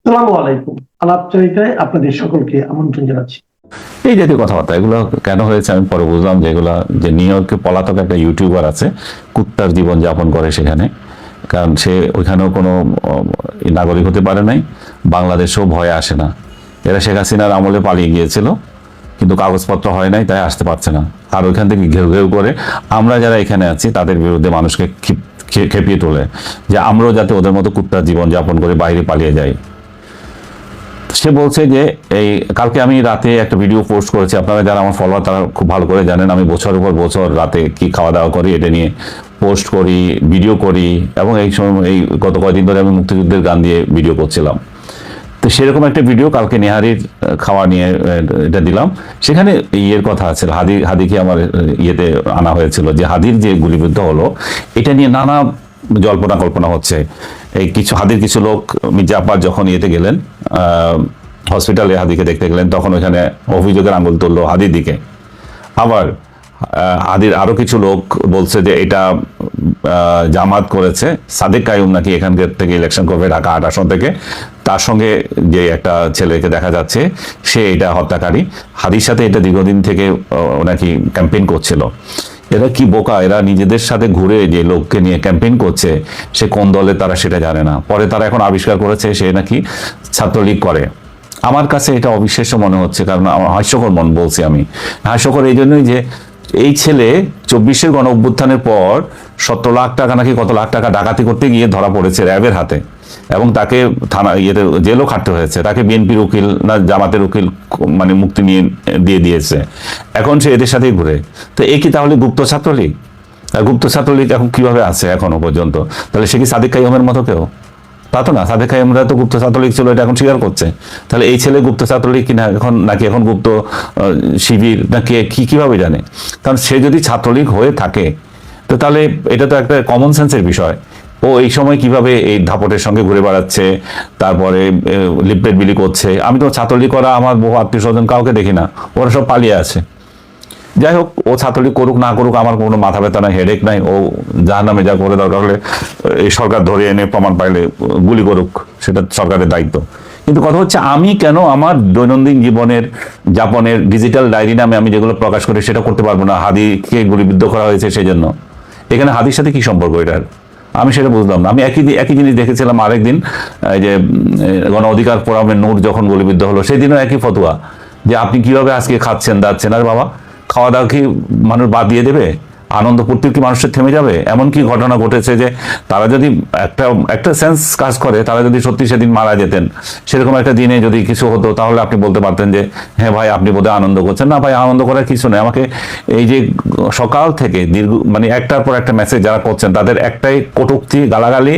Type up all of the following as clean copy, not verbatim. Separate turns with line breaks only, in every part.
আসসালামু আলাইকুম। আলাপচারিতায় আপনাদের সকলকে আমন্ত্রণ জানাচ্ছি।
এই জাতীয় কথাবার্তা এগুলো কেন হয়েছে আমি পরে বুঝলাম, যেগুলো যে নিউ ইয়র্কে পলাতক একটা ইউটিউবার আছে, কুত্তার জীবন যাপন করে সেখানে। কারণ সে ওইখানেও কোনো নাগরিক হতে পারে নাই, বাংলাদেশেও ভয়ে আসে না। এরা শেখ হাসিনার আমলে পালিয়ে গিয়েছিল, কিন্তু কাগজপত্র হয় নাই, তাই আসতে পারছে না। আর ওইখান থেকে ঘেউ ঘেউ করে আমরা যারা এখানে আছি তাদের বিরুদ্ধে মানুষকে খেপিয়ে তোলে যে আমরাও যাতে ওদের মতো কুত্তার জীবন যাপন করে বাইরে পালিয়ে যাই। সে বলছে যে এই কালকে আমি রাতে একটা ভিডিও পোস্ট করেছি, আপনারা যারা আমার ফলোয়ার তারা খুব ভালো করে জানেন আমি বছরের পর বছর রাতে কি খাওয়া দাওয়া করি এটা নিয়ে পোস্ট করি, ভিডিও করি। এবং এই সময় এই গত কয়েকদিন ধরে আমি মুক্তিযুদ্ধের গান দিয়ে ভিডিও করছিলাম। তো সেরকম একটা ভিডিও কালকে নেহারির খাওয়া নিয়ে এটা দিলাম। সেখানে ইয়ের কথা আছে, হাদিকে আমার ইয়েতে আনা হয়েছিল যে হাদির যে গুলিবিদ্ধ হলো এটা নিয়ে নানা জল্পনা কল্পনা হচ্ছে। এই হাদির কিছু লোক মির্জা আব্বাস যখন ইয়েতে গেলেন, হসপিটালে হাদিকে দেখতে গেলেন, তখন ওইখানে অভিযোগের আঙুল তুললো হাদির দিকে। আবার হাদির আরো কিছু লোক বলছে যে এটা জামাত করেছে, সাদেক কাইয়ুম নাকি এখানকার থেকে ইলেকশন করবে ঢাকা ৮ আসন থেকে, তার সঙ্গে যে একটা ছেলেকে দেখা যাচ্ছে সে এটা হত্যাকারী। হাদির সাথে এটা দীর্ঘদিন থেকে নাকি ক্যাম্পেইন করছিল। এরা কি বোকা, এরা নিজেদের সাথে ঘুরে যে লোককে নিয়ে ক্যাম্পেইন করছে সে কোন দলে তারা সেটা জানে না। পরে তারা এখন আবিষ্কার করেছে সে নাকি ছাত্রলীগ করে। আমার কাছে এটা অবিশ্বাস্য মনে হচ্ছে, কারণ আমার হাস্যকর মন বলছি আমি। হাস্যকর এই জন্যই যে এই ছেলে ২৪-এর গণ অভ্যুত্থানের পর ১৭ লাখ টাকা নাকি কত লাখ টাকা ডাকাতি করতে গিয়ে ধরা পড়েছে র্যাবের হাতে, এবং তাকে থানা ইয়েতে জেলও খাটতে হয়েছে। তাকে বিএনপির উকিল না জামাতের উকিল মানে মুক্তি দিয়ে দিয়েছে। এখন সে এদের সাথেই ঘুরে। তো এ কি তাহলে গুপ্ত ছাত্রলীগ? গুপ্ত ছাত্রলীগ এখন কিভাবে আছে এখনো পর্যন্ত? তাহলে সে কি সাদেক কাইয়ুমের মতো কেউ? তা তো না, সাদেক কাইয়ুমরা তো গুপ্ত ছাত্রলীগ ছিল, এটা এখন স্বীকার করছে। তাহলে এই ছেলে গুপ্ত ছাত্রলীগ কিনা এখন, নাকি এখন গুপ্ত শিবির নাকি কিভাবে জানে? কারণ সে যদি ছাত্রলীগ হয়ে থাকে তো তাহলে এটা তো একটা কমন সেন্সের বিষয়। ও এই সময় কিভাবে এই ধাপটের সঙ্গে ঘুরে বেড়াচ্ছে, তারপরে লিফলেট বিলি করছে। আমি তো ছাত্রলীগ করা আমার বহু আত্মীয় স্বজন কাউকে দেখি না, ওরা সব পালিয়ে আছে। যাই হোক, ও ছাত্রলীগ করুক না করুক আমার কোনো মাথা ব্যথা নাই, হেডেক নাই। ও যার নামে যা করে, দরকার হলে এই সরকার ধরে এনে প্রমাণ পাইলে গুলি করুক, সেটা সরকারের দায়িত্ব। কিন্তু কথা হচ্ছে আমি কেন আমার দৈনন্দিন জীবনের যাপনের ডিজিটাল ডায়েরি নামে আমি যেগুলো প্রকাশ করি সেটা করতে পারবো না? হাদিকে গুলিবিদ্ধ করা হয়েছে সেই জন্য। এখানে হাদির সাথে কি সম্পর্ক এটার? আমি সেটা বুঝলাম না। আমি একই জিনিস দেখেছিলাম আরেকদিন, এই যে গণ অধিকার ফোরামের নূর যখন গুলিবিদ্ধ হলো সেদিনও একই ফতোয়া যে আপনি কিভাবে আজকে খাচ্ছেন দাচ্ছেন। আর বাবা, খাওয়া দাওয়া কি মানুষ বাদ দিয়ে দেবে? আনন্দ ফুর্তি কি মানুষের থেমে যাবে? এমন কি ঘটনা ঘটেছে যে তারা যদি একটা সেন্স কাজ করে, তারা যদি সত্যি সেদিন মারা যেতেন, সেরকম একটা দিনে যদি কিছু হতো, তাহলে আপনি বলতে পারতেন যে হ্যাঁ ভাই আপনি বোধহয় আনন্দ করছেন। না ভাই, আনন্দ করার কিছু নেই। আমাকে এই যে সকাল থেকে দীর্ঘ মানে একটার পর একটা মেসেজ যারা করছেন তাদের একটাই কটূক্তি, গালাগালি।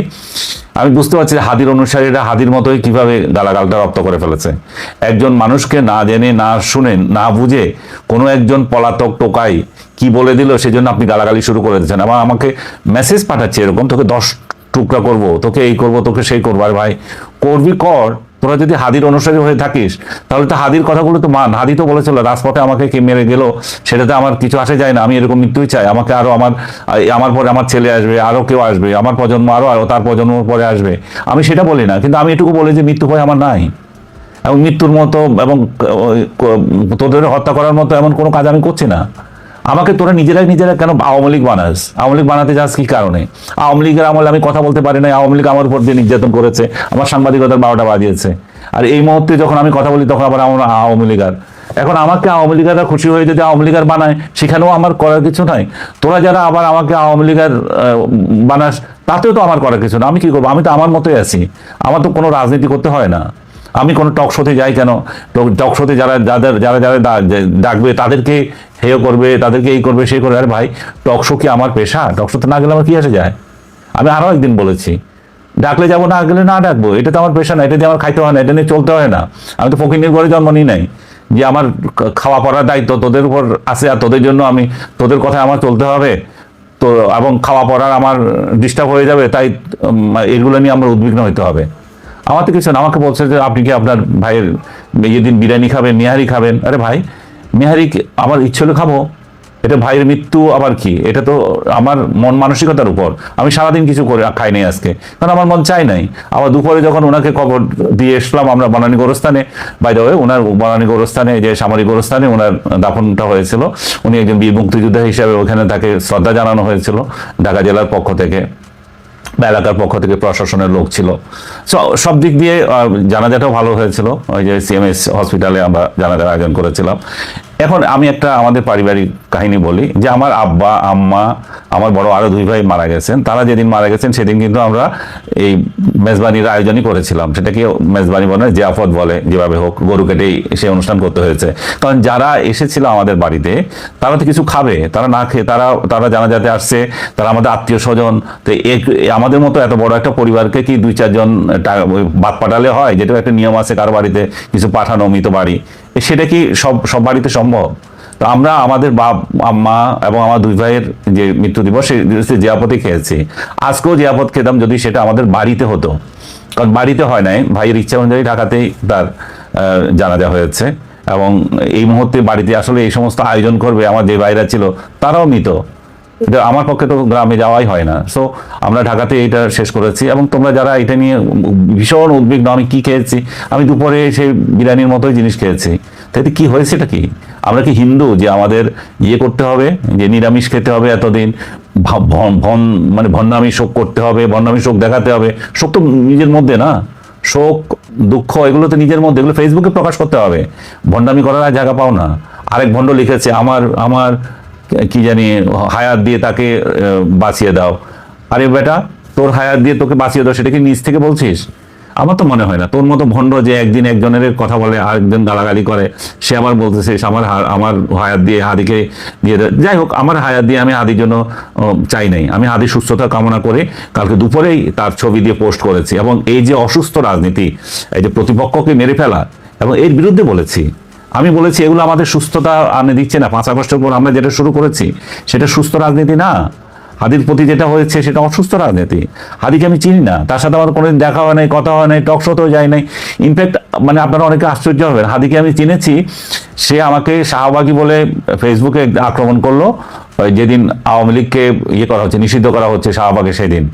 আমি বুঝতে পারছি যে হাদির অনুসারীরা হাদির মতোই কিভাবে গালাগালটা রপ্ত করে ফেলেছে। একজন মানুষকে না জেনে না শুনে না বুঝে কোনো একজন পলাতক টোকাই কি বলে দিল সেজন্য আপনি গালাগালি শুরু করে দিচ্ছেন। আবার আমাকে মেসেজ পাঠাচ্ছে এরকম, তোকে 10 টুকরা করব, তোকে এই করব, তোকে সেই করবো। আর ভাই করবি কর, তোরা যদি হাদির অনুসারী হয়ে থাকিস তাহলে তো হাদির কথাগুলো তো মান। হাদি তো বলেছিল রাজপথে আমাকে কে মেরে গেল সেটাতে আমার কিছু আসে যায় না, আমি এরকম মৃত্যুই চাই। আমাকে আরো আমার পরে আমার ছেলে আসবে, আরো কেউ আসবে, আমার প্রজন্ম আরো তার প্রজন্ম পরে আসবে। আমি সেটা বলি না, কিন্তু আমি এটুকু বলি যে মৃত্যু ভয় আমার নাই, এবং মৃত্যুর মতো এবং তোদের হত্যা করার মতো এমন কোনো কাজ আমি করছি না। আমাকে তোরা নিজেরা কেন আওয়ামী লীগ বানাস? আওয়ামী লীগ বানাতে যাস কি কারণে? আওয়ামী লীগের আমলে আমি কথা বলতে পারি না, আওয়ামী লীগ আমার উপর দিয়ে নির্যাতন করেছে, আমার সাংবাদিকতার 12টা বাজিয়েছে। আর এই মুহূর্তে যখন আমি কথা বলি তখন আবার আমার আওয়ামী লীগার। এখন আমাকে আওয়ামী লীগাররা খুশি হয়ে যদি আওয়ামী লীগার বানায় সেখানেও আমার করার কিছু নাই। তোরা যারা আবার আমাকে আওয়ামী লীগার বানাস তাতেও তো আমার করার কিছু না। আমি কি করবো? আমি তো আমার মতোই আছি, আমার তো কোনো রাজনীতি করতে হয় না। আমি কোনো টক শোতে যাই কেন? টক শোতে যারা ডাকবে তাদেরকে হেয় করবে, তাদেরকে এই করবে সেই করবে। আরে ভাই, টক শো কি আমার পেশা? টক শোতে না গেলে আমার কি আসে যায়? আমি আরো একদিন বলেছি, ডাকলে যাবো, না গেলে না ডাকবো, এটা তো আমার পেশা না, এটা দিয়ে আমার খাইতে হয় না, এটা নিয়ে চলতে হয় না। আমি তো ফকিন্নির ঘরে জন্ম নিই নাই যে আমার খাওয়া পড়ার দায়িত্ব তোদের উপর আছে আর তোদের জন্য আমি তোদের কথায় আমার চলতে হবে তো, এবং খাওয়া পড়ার আমার ডিস্টার্ব হয়ে যাবে, তাই এগুলো নিয়ে আমার উদ্বিগ্ন হইতে হবে। আমার তো কিছু না। আমাকে বলছে যে আপনি কি আপনার ভাইয়ের যেদিন বিরিয়ানি খাবেন, নিহারি খাবেন। আরে ভাই, নিহারি আমার ইচ্ছে হলে খাবো, এটা ভাইয়ের মৃত্যু আবার কি, এটা তো আমার মন মানসিকতার উপর। আমি সারাদিন কিছু করে খাইনি আজকে, কারণ আমার মন চাই নাই। আবার দুপুরে যখন ওনাকে খবর দিয়ে এসলাম আমরা বনানী গোরস্থানে, বাই দ্য ওয়ে ওনার বনানী গোরস্থানে যে সামরিক গোরস্থানে ওনার দাফনটা হয়েছিল, উনি একজন বীর মুক্তিযোদ্ধা হিসাবে ওখানে তাকে শ্রদ্ধা জানানো হয়েছিল ঢাকা জেলার পক্ষ থেকে বা এলাকার পক্ষ থেকে, প্রশাসনের লোক ছিল। সব দিক দিয়ে জানাজাটাও ভালো হয়েছিল। ওই যে সিএমএস হসপিটালে আমরা জানাজার আয়োজন করেছিলাম। এখন আমি একটা আমাদের পারিবারিক কাহিনী বলি, যে আমার আব্বা আম্মা আমার বড় আরো 2 ভাই মারা গেছেন। তারা যেদিন মারা গেছেন সেদিন কিন্তু আমরা এই মেজবানির আয়োজনই করেছিলাম। সেটাকে মেজবানি বলে, জিয়াফত বলে, যেভাবে হোক গরু কেটেই সেই অনুষ্ঠান করতে হয়েছে। কারণ যারা এসেছিল আমাদের বাড়িতে তারা তো কিছু খাবে, তারা না খেয়ে তারা জানাজাতে আসছে, তারা আমাদের আত্মীয় স্বজন। তো আমাদের মতো এত বড় একটা পরিবারকে কি 2-4 জন বাদ পাঠালে হয়? যেটা একটা নিয়ম আছে কারো বাড়িতে কিছু পাঠানো, মৃত বাড়ি, সেটা কি সব বাড়িতে সম্ভব? তো আমরা আমাদের বাপ আম্মা এবং আমার 2 ভাইয়ের যে মৃত্যু দিবস সেই জিয়াপতি খেয়েছি। আজকেও জিয়াপত খেতাম যদি সেটা আমাদের বাড়িতে হতো, কারণ বাড়িতে হয় নাই, ভাইয়ের ইচ্ছা অনুযায়ী ঢাকাতেই তার জানাজা হয়েছে। এবং এই মুহূর্তে বাড়িতে আসলে এই সমস্ত আয়োজন করবে আমার যে ভাইরা ছিল তারাও মৃত। এটা আমার পক্ষে তো গ্রামে যাওয়াই হয় না। সো আমরা ঢাকাতে এটা শেষ করেছি। এবং তোমরা যারা এটা নিয়ে ভীষণ উদ্বিগ্ন আমি কি খেয়েছি, আমি দুপুরে সেই বিরিয়ানির মতোই জিনিস খেয়েছি। তাইতে কি হয়েছে, এটা কি? আমরা কি হিন্দু যে আমাদের ইয়ে করতে হবে, যে নিরামিষ খেতে হবে এতদিন, মানে ভণ্ডামি শোক করতে হবে, ভণ্ডামি শোক দেখাতে হবে? শোক তো নিজের মধ্যে না, শোক দুঃখ এগুলো তো নিজের মধ্যে, এগুলো ফেসবুকে প্রকাশ করতে হবে। ভণ্ডামি করার আর জায়গা পাও না। আরেক ভণ্ড লিখেছে আমার কি জানি হায়াত দিয়ে তাকে বাঁচিয়ে দাও। আরে বেটা, তোর হায়াত দিয়ে তোকে বাঁচিয়ে দাও সেটা কি নিজ থেকে বলছিস? আমার তো মনে হয় না। তোর মতো ভণ্ড যে একদিন একজনের কথা বলে আরেকজন গালাগালি করে, সে আবার বলতেছে আমার হায়াত দিয়ে হাদিকে দিয়ে দেয়। যাই হোক, আমার হায়াত দিয়ে আমি হাদির জন্য চাই নাই। আমি হাদির সুস্থতা কামনা করে কালকে দুপুরেই তার ছবি দিয়ে পোস্ট করেছি। এবং এই যে অসুস্থ রাজনীতি, এই যে প্রতিপক্ষকে মেরে ফেলা, এবং এর বিরুদ্ধে বলেছি। আমি বলেছি এগুলো আমাদের সুস্থতা আনে দিচ্ছে না। 5 আগস্টের পর আমরা যেটা শুরু করেছি সেটা সুস্থ রাজনীতি না। হাদির প্রতি যেটা হয়েছে সেটা অসুস্থ রাজনীতি। হাদিকে আমি চিনি না, তার সাথে আমার কোনোদিন দেখা হয় নাই, কথা হয় নাই, টক শোতেও যায় নাই। ইনফ্যাক্ট মানে আপনারা অনেকে আশ্চর্য হবেন, হাদিকে আমি চিনেছি, সে আমাকে শাহবাগী বলে ফেসবুকে আক্রমণ করলো যেদিন আওয়ামী লীগকে ইয়ে করা হচ্ছে, নিষিদ্ধ করা হচ্ছে শাহবাগে সেদিন।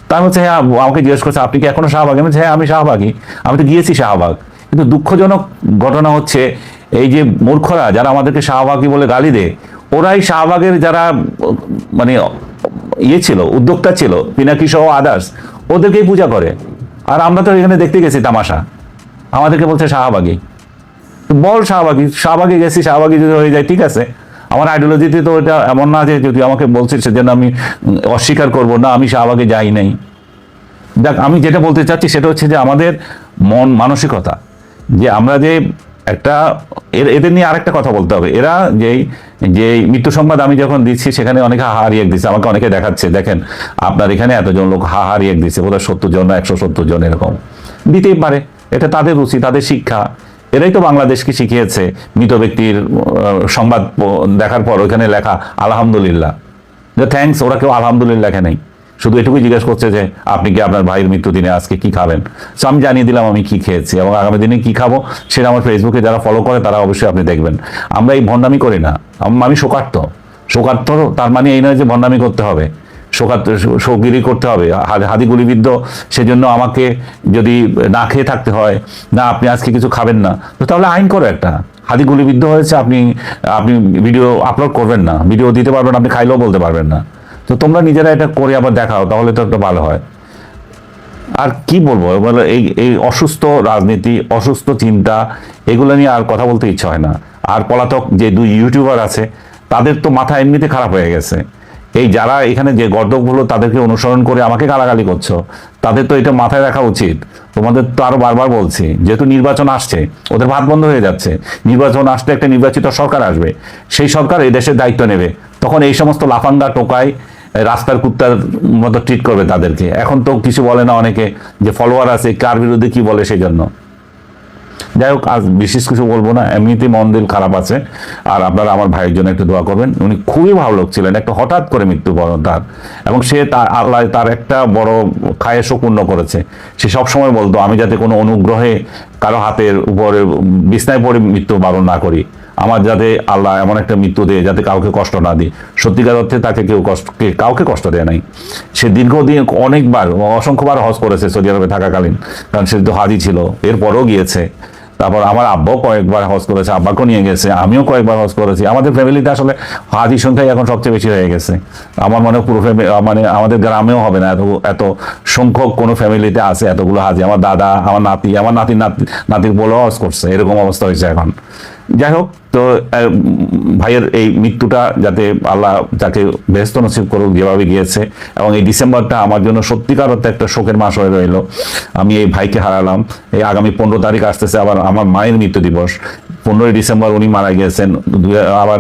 তার হচ্ছে হ্যাঁ, আমাকে জিজ্ঞেস করছে আপনি কি এখনো শাহবাগী? আমি হ্যাঁ আমি শাহবাগী, আমি তো গিয়েছি শাহবাগ। কিন্তু দুঃখজনক ঘটনা হচ্ছে এই যে মূর্খরা যারা আমাদেরকে শাহবাগী বলে গালি দেয়, ওরাই শাহবাগের যারা মানে ইয়ে ছিল, উদ্যোক্তা ছিল, পিনাকি সহ আদার্স, ওদেরকেই পূজা করে। আর আমরা তো এখানে দেখতে গেছি তামাশা, আমাদেরকে বলছে শাহবাগী। বল শাহবাগী গেছি, শাহবাগী যদি হয়ে যায় ঠিক আছে। আমার আইডিওলজিতে তো এটা এমন না যে যদি আমাকে বলছে সেজন্য আমি অস্বীকার করব না, আমি শাহবাগে যাই নাই। দেখ, আমি যেটা বলতে চাচ্ছি সেটা হচ্ছে যে আমাদের মন মানসিকতা, যে আমরা যে একটা এদের নিয়ে আরেকটা কথা বলতে হবে। এরা যে মৃত্যু সংবাদ আমি যখন দিচ্ছি সেখানে অনেকে হা রিয়েক্ট দিচ্ছে, আমাকে অনেকে দেখাচ্ছে, দেখেন আপনার এখানে এতজন লোক হা রিয়েক্ট দিচ্ছে, বোধহয় 70 জন না 170 জন এরকম দিতেই পারে। এটা তাদের রুচি, তাদের শিক্ষা। এরাই তো বাংলাদেশকে শিখিয়েছে মৃত ব্যক্তির সংবাদ দেখার পর ওইখানে লেখা আলহামদুলিল্লাহ, যে থ্যাঙ্কস। ওরা কেউ আলহামদুলিল্লাহ লেখে নেই, শুধু এটুকুই জিজ্ঞেস করছে যে আপনি কি আপনার ভাইয়ের মৃত্যু দিনে আজকে কি খাবেন। সো আমি জানিয়ে দিলাম আমি কি খেয়েছি এবং আগামী দিনে কি খাবো সেটা আমার ফেসবুকে যারা ফলো করে তারা অবশ্যই আপনি দেখবেন। আমরা এই ভণ্ডামি করি না। আমি শোকার্ত, তার মানে এই নয় যে ভণ্ডামি করতে হবে, শোকগিরি করতে হবে, হাদি গুলিবিদ্ধ, সেজন্য আমাকে যদি না খেয়ে থাকতে হয়, না আপনি আজকে কিছু খাবেন না, তো তাহলে আইন করো একটা। হাদি গুলিবিদ্ধ হয়েছে, আপনি ভিডিও আপলোড করবেন না, ভিডিও দিতে পারবেন, আপনি খাইলেও বলতে পারবেন না। তো তোমরা নিজেরা এটা করে আবার দেখাও, তাহলে তো একটা ভালো হয়। আর কি বলবো, এই অসুস্থ রাজনীতি, অসুস্থ চিন্তা, এগুলো নিয়ে আর কথা বলতে ইচ্ছা হয় না। আর পলাতক যে 2 ইউটিউবার আছে তাদের তো মাথা এমনিতে খারাপ হয়ে গেছে। এই যারা এখানে যে গর্দকগুলো তাদেরকে অনুসরণ করে আমাকে গালাগালি করছো, তাদের তো এটা মাথায় রাখা উচিত। তোমাদের তো আরো বারবার বলছি, যেহেতু নির্বাচন আসছে, ওদের ভাত বন্ধ হয়ে যাচ্ছে। নির্বাচন আসলে একটা নির্বাচিত সরকার আসবে, সেই সরকার এই দেশের দায়িত্ব নেবে। তখন এই সমস্ত লাফাঙ্গা টোকায় রাস্তার কুত্তার মতো ট্রিট করবে তাদেরকে। এখন তো কিছু বলে না অনেকে, যে ফলোয়ার আছে কার বিরুদ্ধে কি বলে সেই জন্য। যাই হোক, আজ বিশেষ কিছু বলবো না, এমনিতেই মন দিল খারাপ আছে। আর আপনারা আমার ভাইয়ের জন্য একটু দোয়া করবেন। উনি খুবই ভালো লোক ছিলেন, একটা হঠাৎ করে মৃত্যুবরণ তার, এবং সে আল্লাহ তার একটা বড় খায়েশও পূর্ণ করেছে। সে সবসময় বলতো আমি যাতে কোনো অনুগ্রহে কারো হাতের উপরে বিছনায় পড়ে মৃত্যু বরণ না করি। আমার যাতে আল্লাহ এমন একটা মৃত্যু দেয় যাতে কাউকে কষ্ট না দিই। সত্যিকার অর্থে তাকে কাউকে কষ্ট দেয় নাই। সে দীর্ঘদিন অনেকবার অসংখ্যবার হজ করেছে সৌদি আরবে থাকাকালীন, কারণ সে তো হাজি ছিল, এরপরও গিয়েছে। তারপর আমার আব্বাও কয়েকবার হজ করেছে, আব্বাকেও নিয়ে গেছে, আমিও কয়েকবার হজ করেছি। আমাদের ফ্যামিলিতে আসলে হাজির সংখ্যাই এখন সবচেয়ে বেশি হয়ে গেছে। আমার মনে হয় পুরো মানে আমাদের গ্রামেও হবে না এত সংখ্যক কোনো ফ্যামিলিতে আছে এতগুলো হাজি। আমার দাদা, আমার নাতি, আমার নাতির বলেও হজ করছে, এরকম অবস্থা হয়েছে এখন। যাই হোক, তো ভাইয়ের এই মৃত্যুটা যাতে আল্লাহ তাকে বেহেশত নসিব করুক যেভাবে গিয়েছে। এবং এই ডিসেম্বরটা আমার জন্য সত্যিকার অর্থে একটা শোকের মাস হয়ে রইল। আমি এই ভাইকে হারালাম। এই আগামী 15 তারিখ আসতেছে আবার আমার মায়ের মৃত্যু দিবস। 15 ডিসেম্বর উনি মারা গিয়েছেন। আবার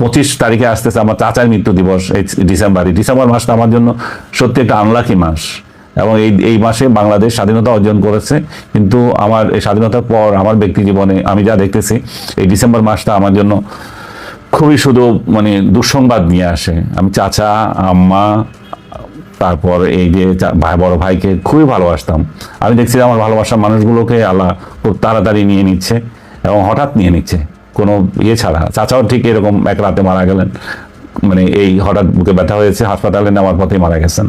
25 তারিখে আসতেছে আমার চাচার মৃত্যু দিবস। এই ডিসেম্বর মাসটা আমার জন্য সত্যি একটা আনলাকি মাস। এবং এই মাসে বাংলাদেশ স্বাধীনতা অর্জন করেছে, কিন্তু আমার এই স্বাধীনতার পর আমার ব্যক্তি জীবনে আমি যা দেখতেছি, এই ডিসেম্বর মাসটা আমার জন্য খুবই শুধু মানে দুঃসংবাদ নিয়ে আসে। আমি চাচা, আম্মা, তারপর এই যে বড় ভাইকে খুবই ভালোবাসতাম। আমি দেখছি আমার ভালোবাসার মানুষগুলোকে আল্লাহ খুব তাড়াতাড়ি নিয়ে নিচ্ছে এবং হঠাৎ নিয়ে নিচ্ছে, কোনো ইয়ে ছাড়া। চাচাও ঠিক এরকম এক রাতে মারা গেলেন, মানে এই হঠাৎ বুকে ব্যথা হয়েছে, হাসপাতালে নেওয়ার পথেই মারা গেছেন।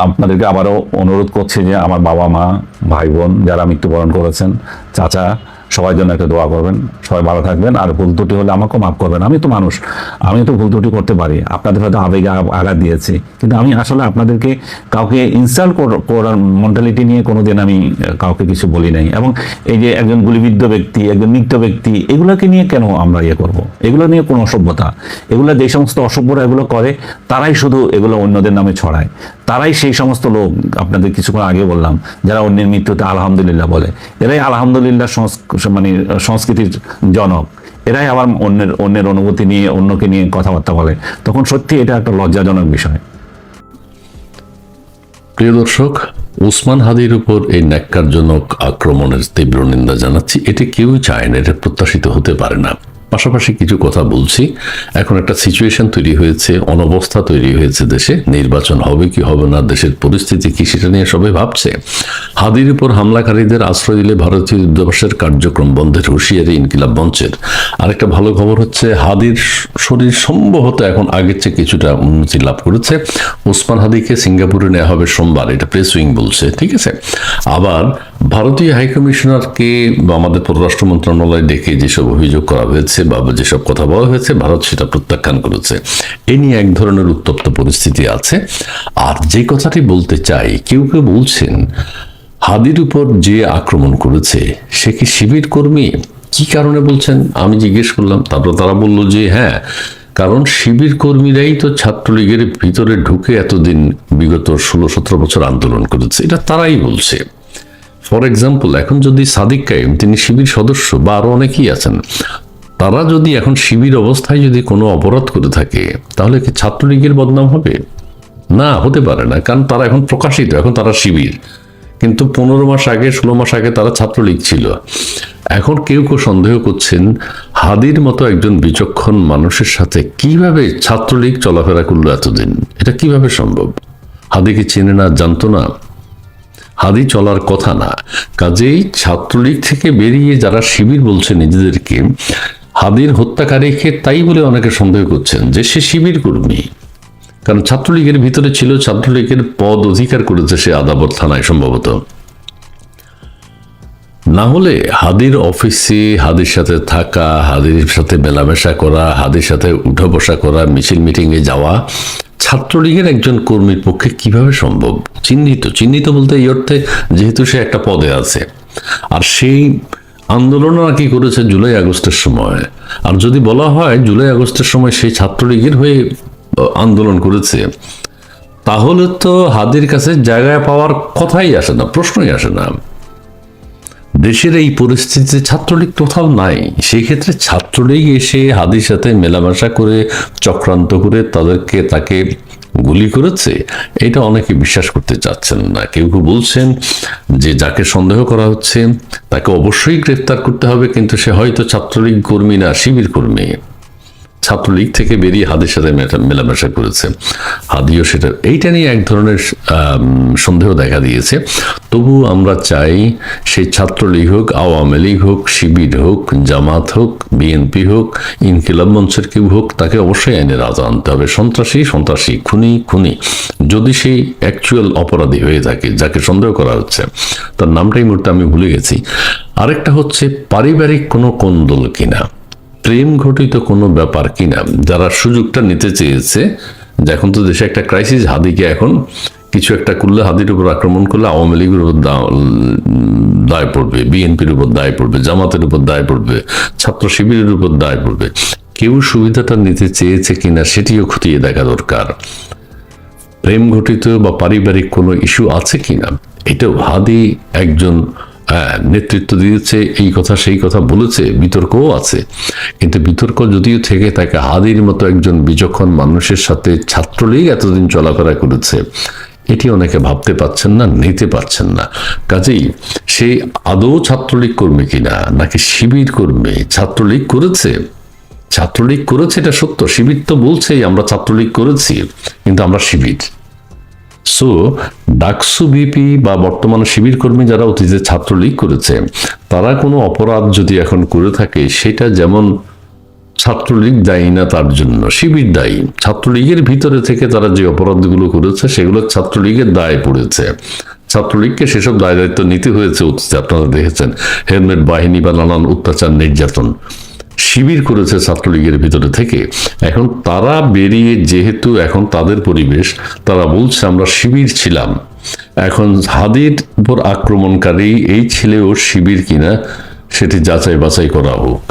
আপনাদেরকে আবারও অনুরোধ করছি যে আমার বাবা মা, ভাই বোন যারা মৃত্যুবরণ করেছেন, চাচা, সবার জন্য একটা দোয়া করবেন। সবাই ভালো থাকবেন। আর ভুল ত্রুটি হলে আমাকেও মাফ করবেন। আমি তো মানুষ, আমি তো ভুল ত্রুটি করতে পারি। আপনাদের হয়তো আবেগে আঘাত দিয়েছি, কিন্তু আমি আসলে আপনাদেরকে কাউকে ইনসাল্ট করার মেন্টালিটি নিয়ে কোনোদিন আমি কাউকে কিছু বলি নাই। এবং এই যে একজন গুলিবিদ্ধ ব্যক্তি, একজন মৃত ব্যক্তি, এগুলোকে নিয়ে কেন আমরা ইয়ে করবো? এগুলো নিয়ে কোনো অসভ্যতা, এগুলো যে সমস্ত অসভ্যরা এগুলো করে তারাই শুধু এগুলো অন্যদের নামে ছড়ায়। তারাই সেই সমস্ত লোক, আপনাদের কিছুক্ষণ আগে বললাম, যারা অন্যের মৃত্যুতে আলহামদুলিল্লাহ বলে, এরাই আলহামদুলিল্লাহ মানে সংস্কৃতির জনক। এরাই আবার অন্যের অনুভূতি নিয়ে, অন্যকে নিয়ে কথাবার্তা বলে। তখন সত্যি এটা একটা লজ্জাজনক বিষয়।
প্রিয় দর্শক, ওসমান হাদির উপর এই ন্যাক্কারজনক আক্রমণের তীব্র নিন্দা জানাচ্ছি। এটি কেউই চায় না, এটা প্রত্যাশিত হতে পারে না। পাশাপাশি কিছু কথা বলছি। এখন একটা সিচুয়েশন তৈরি হয়েছে, অনবস্থা তৈরি হয়েছে দেশে। নির্বাচন হবে কি হবে না, দেশের পরিস্থিতি কি, সেটা নিয়ে সবাই ভাবছে। হাদির উপর হামলাকারীদের আশ্রয় দিলে ভারতীয় দূতাবাসের কার্যক্রম বন্ধের হুঁশিয়ারি ইনকিলাব মঞ্চের। আরেকটা ভালো খবর হচ্ছে, হাদির শরীর সম্ভবত এখন আগের চেয়ে কিছুটা উন্নতি লাভ করেছে। ওসমান হাদিকে সিঙ্গাপুরে নেওয়া হবে সোমবার, এটা প্রেস উইং বলছে, ঠিক আছে। আবার ভারতীয় হাইকমিশনারকে আমাদের পররাষ্ট্র মন্ত্রণালয় ডেকে যেসব অভিযোগ করা হয়েছে বা যেসব কথা বলা হয়েছে, ভারত সেটা প্রত্যাখ্যান করেছে। এ নিয়ে এক ধরনের উত্তপ্ত পরিস্থিতি আছে। আর যে কথাটি বলতে চাই, কেউ কেউ বলছেন হাদির উপর যে আক্রমণ করেছে সে কি শিবির কর্মী? কি কারণে বলছেন আমি জিজ্ঞেস করলাম। তারপর তারা বলল যে হ্যাঁ, কারণ শিবির কর্মীরাই তো ছাত্রলীগের ভিতরে ঢুকে এতদিন বিগত 16-17 বছর আন্দোলন করেছে, এটা তারাই বলছে। ফর এক্সাম্পল, এখন যদি সাদিক কাইম, তিনি শিবির সদস্য, বা আরো অনেকেই আছেন, তারা যদি এখন শিবির অবস্থায় যদি কোনো অপরাধ করে থাকে, তাহলে কি ছাত্রলীগের বদনাম হবে? না, হতে পারে না, কারণ তারা এখন প্রকাশিত, এখন তারা শিবির। কিন্তু 15 মাস আগে, 16 মাস আগে তারা ছাত্রলীগ ছিল। এখন কেউ কেউ সন্দেহ করছেন হাদির মতো একজন বিচক্ষণ মানুষের সাথে কিভাবে ছাত্রলীগ চলাফেরা করলো এতদিন, এটা কিভাবে সম্ভব? হাদিকে চেনে না, জানতো না? হাদি চলার কথা না। কাজেই ছাত্রলীগ থেকে বেরিয়ে যারা শিবির বলছে নিজেদেরকে, হাদির হত্যাকারীকে তাই বলে অনেকে সন্দেহ করছেন যে সে শিবির কর্মী। কারণ ছাত্রলীগের ভিতরে ছিল, ছাত্রলীগের পদ অধিকার করেছে সে আদাবর থানায় সম্ভবত। না হলে হাদির অফিসে হাদির সাথে থাকা, হাদির সাথে মেলামেশা করা, হাদির সাথে উঠা বসা করা, মিছিল মিটিংয়ে যাওয়া ছাত্রলীগের একজন কর্মীর পক্ষে কিভাবে সম্ভব? চিহ্নিত বলতে এই অর্থে যেহেতু সে একটা পদে আছে, আর সেই আন্দোলন নাকি করেছে জুলাই আগস্টের সময়। আর যদি বলা হয় জুলাই আগস্টের সময় সেই ছাত্রলীগের হয়ে আন্দোলন করেছে, তাহলে তো হাদির কাছে জায়গায় পাওয়ার কথাই আসে না, প্রশ্নই আসে না। দেশের এই পরিস্থিতিতে ছাত্রলীগ কোথাও নাই, সেই ক্ষেত্রে ছাত্রলীগ এসে হাদির সাথে মেলামেশা করে, চক্রান্ত করে তাকে গুলি করেছে, এটা অনেকে বিশ্বাস করতে চাচ্ছেন না। কেউ কেউ বলছেন যে যাকে সন্দেহ করা হচ্ছে তাকে অবশ্যই গ্রেফতার করতে হবে, কিন্তু সে হয়তো ছাত্রলীগ কর্মী না, শিবির কর্মী। ছাত্রলীগ থেকে বেরিয়ে হাদির সাথে মেলামেশা করেছে, হাদিও সেটা, এইটা নিয়ে এক ধরনের সন্দেহ দেখা দিয়েছে। তবু আমরা চাই সেই ছাত্রলীগ হোক, আওয়ামী লীগ হোক, শিবির হোক, জামাত হোক, বিএনপি হোক, ইনকিলাব মঞ্চের কেউ হোক, তাকে অবশ্যই আইনের আওতায় আনতে হবে। সন্ত্রাসী সন্ত্রাসী, খুনি খুনি, যদি সেই অ্যাকচুয়াল অপরাধী হয়ে থাকে, যাকে সন্দেহ করা হচ্ছে, তার নামটাই মুহূর্তে আমি ভুলে গেছি। আরেকটা হচ্ছে পারিবারিক কোনো কোন্দল কিনা, প্রেম ঘটিত কোনো ব্যাপার কিনা, যারা সুযোগটা নিতে চেয়েছে। যে এখন তো দেশে একটা ক্রাইসিস, হাদিকে এখন কিছু একটা করলে, হাদির উপর আক্রমণ করলে আওয়ামী লীগের উপর দায় পড়বে, বিএনপির উপর দায় পড়বে, জামাতের উপর দায় পড়বে, ছাত্র শিবিরের উপর দায় পড়বে। কেউ সুবিধাটা নিতে চেয়েছে কিনা সেটিও খতিয়ে দেখা দরকার। প্রেম ঘটিত বা পারিবারিক কোনো ইস্যু আছে কিনা, এটাও হাদি একজন নেতৃত্ব দিয়েছে, এই কথা সেই কথা বলেছে, বিতর্কও আছে। কিন্তু বিতর্ক যদিও থেকে থাকে, হাদির মতো একজন বিচক্ষণ মানুষের সাথে ছাত্রলীগ এতদিন চলাফেরা করেছে, এটি অনেকে ভাবতে পারছেন না, নিতে পারছেন না। কাজেই সে আদৌ ছাত্রলীগ কর্মী কিনা, নাকি শিবির কর্মী। ছাত্রলীগ করেছে, ছাত্রলীগ করেছে এটা সত্য, শিবির তো বলছেই আমরা ছাত্রলীগ করেছি, কিন্তু আমরা শিবির। সো ডাকসু বিপি বা বর্তমানে শিবির কর্মী যারা অতীতে ছাত্রলীগ করেছে, তারা কোনো অপরাধ যদি এখন করে থাকে, সেটা যেমন ছাত্রলীগ দায়ী না তার জন্য, শিবির দায়ী। ছাত্রলীগের ভিতরে থেকে তারা যে অপরাধগুলো করেছে, সেগুলো ছাত্রলীগের দায় পড়েছে। ছাত্রলীগকে সেসব দায় দায়িত্ব নিতে হয়েছে অতীতে। আপনারা দেখেছেন হেলমেট বাহিনী বা নানান অত্যাচার, নির্যাতন শিবির করেছে ছাত্রলীগের ভিতরে থেকে। এখন তারা বেরিয়ে, যেহেতু এখন তাদের পরিবেশ, তারা বলছে আমরা শিবির ছিলাম। এখন হাদির উপর আক্রমণকারী এই ছেলেও শিবির কিনা সেটি যাচাই বাছাই করা হোক।